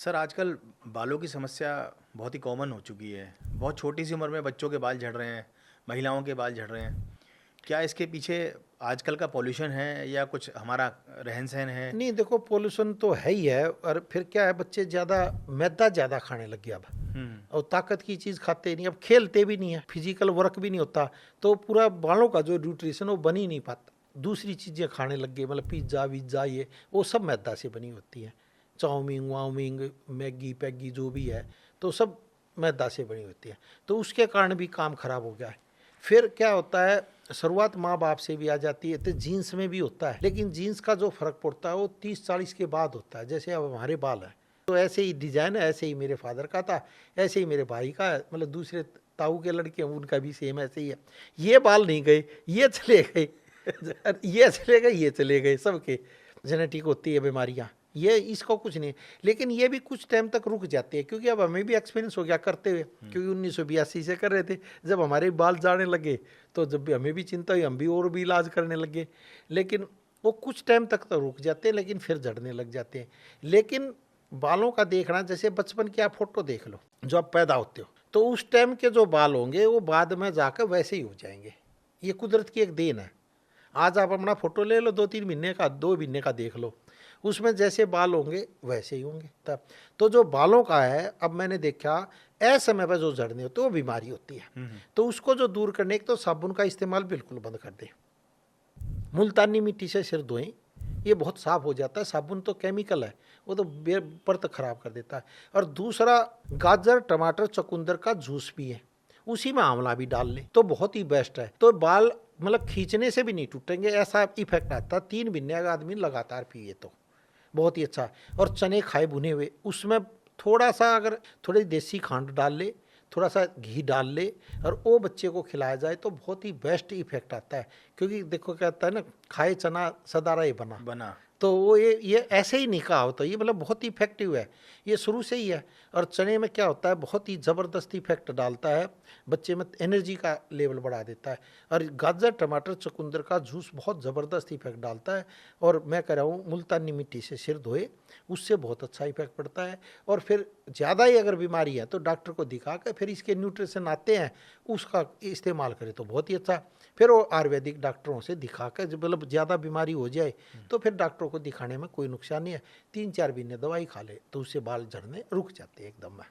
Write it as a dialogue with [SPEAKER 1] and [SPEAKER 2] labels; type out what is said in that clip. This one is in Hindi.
[SPEAKER 1] सर आजकल बालों की समस्या बहुत ही कॉमन हो चुकी है। बहुत छोटी सी उम्र में बच्चों के बाल झड़ रहे हैं, महिलाओं के बाल झड़ रहे हैं। क्या इसके पीछे आजकल का पॉल्यूशन है या कुछ हमारा रहन-सहन है?
[SPEAKER 2] नहीं, देखो पोल्यूशन तो है ही है। और फिर क्या है, बच्चे ज़्यादा मैदा ज़्यादा खाने लग गए अब।
[SPEAKER 1] हुँ,
[SPEAKER 2] और ताकत की चीज़ खाते नहीं, अब खेलते भी नहीं है, फिजिकल वर्क भी नहीं होता। तो पूरा बालों का जो न्यूट्रिशन वो बन ही नहीं पाता। दूसरी चीज़ें खाने लग गए, मतलब पिज्ज़ा विज्ज़ा, ये वो सब मैदा से बनी होती है। चाउमीन वाउमीन, मैगी पैगी जो भी है, तो सब मैदा से बनी होती है। तो उसके कारण भी काम खराब हो गया है। फिर क्या होता है, शुरुआत माँ बाप से भी आ जाती है, तो जीन्स में भी होता है। लेकिन जीन्स का जो फर्क पड़ता है वो 30-40 के बाद होता है। जैसे अब हमारे बाल है, तो ऐसे ही डिजाइन है, ऐसे ही मेरे फादर का था, ऐसे ही मेरे भाई का है, मतलब दूसरे ताऊ के लड़के हैं उनका भी सेम ऐसे ही है। ये बाल नहीं गए, ये चले गए ये चले गए, ये चले गए, सबके जेनेटिक होती है बीमारियाँ। ये इसको कुछ नहीं, लेकिन ये भी कुछ टाइम तक रुक जाती है, क्योंकि अब हमें भी एक्सपीरियंस हो गया करते हुए, क्योंकि 1982 से कर रहे थे। जब हमारे बाल जाने लगे तो जब भी हमें भी चिंता हुई, हम भी और भी इलाज करने लगे। लेकिन वो कुछ टाइम तक तो रुक जाते हैं, लेकिन फिर झड़ने लग जाते हैं। लेकिन बालों का देखना, जैसे बचपन की आप फोटो देख लो, जो आप पैदा होते हो, तो उस टाइम के जो बाल होंगे वो बाद में जाकर वैसे ही हो जाएंगे। ये कुदरत की एक देन है। आज आप अपना फोटो ले लो, 2-3 महीने का, 2 महीने का देख लो, उसमें जैसे बाल होंगे वैसे ही होंगे तब। तो जो बालों का है, अब मैंने देखा असमय पर जो झड़ने होते हैं वो बीमारी होती है। तो उसको जो दूर करने के, तो साबुन का इस्तेमाल बिल्कुल बंद कर दें। मुल्तानी मिट्टी से सिर धोएं, ये बहुत साफ हो जाता है। साबुन तो केमिकल है, वो तो परत खराब कर देता है। और दूसरा, गाजर टमाटर चुकंदर का जूस पिए, उसी में आंवला भी डाल लें तो बहुत ही बेस्ट है। तो बाल मतलब खींचने से भी नहीं टूटेंगे, ऐसा इफेक्ट आता है। 3 महीने का आदमी लगातार पिए तो बहुत ही अच्छा है। और चने खाए भुने हुए, उसमें थोड़ा सा, अगर थोड़ी देसी खंड डाल ले, थोड़ा सा घी डाल ले, और वो बच्चे को खिलाया जाए तो बहुत ही बेस्ट इफेक्ट आता है। क्योंकि देखो कहता है ना, खाए चना सदा रहे बना।
[SPEAKER 1] बना।
[SPEAKER 2] तो वो ये ऐसे ही नहीं कहा होता, ये मतलब बहुत ही इफेक्टिव है, ये शुरू से ही है। और चने में क्या होता है, बहुत ही ज़बरदस्त इफेक्ट डालता है, बच्चे में एनर्जी का लेवल बढ़ा देता है। और गाजर टमाटर चुकंदर का जूस बहुत ज़बरदस्त इफेक्ट डालता है। और मैं कह रहा हूँ, मुल्तानी मिट्टी से सिर धोए, उससे बहुत अच्छा इफेक्ट पड़ता है। और फिर ज़्यादा ही अगर बीमारी है तो डॉक्टर को दिखा कर फिर इसके न्यूट्रिशन आते हैं, उसका इस्तेमाल करें तो बहुत ही अच्छा। फिर वो आयुर्वेदिक डॉक्टरों से दिखा कर, जब मतलब ज़्यादा बीमारी हो जाए तो फिर डॉक्टरों को दिखाने में कोई नुकसान नहीं है। 3-4 महीने दवाई खा ले तो उससे बाल झड़ने रुक जाते हैं एकदम में।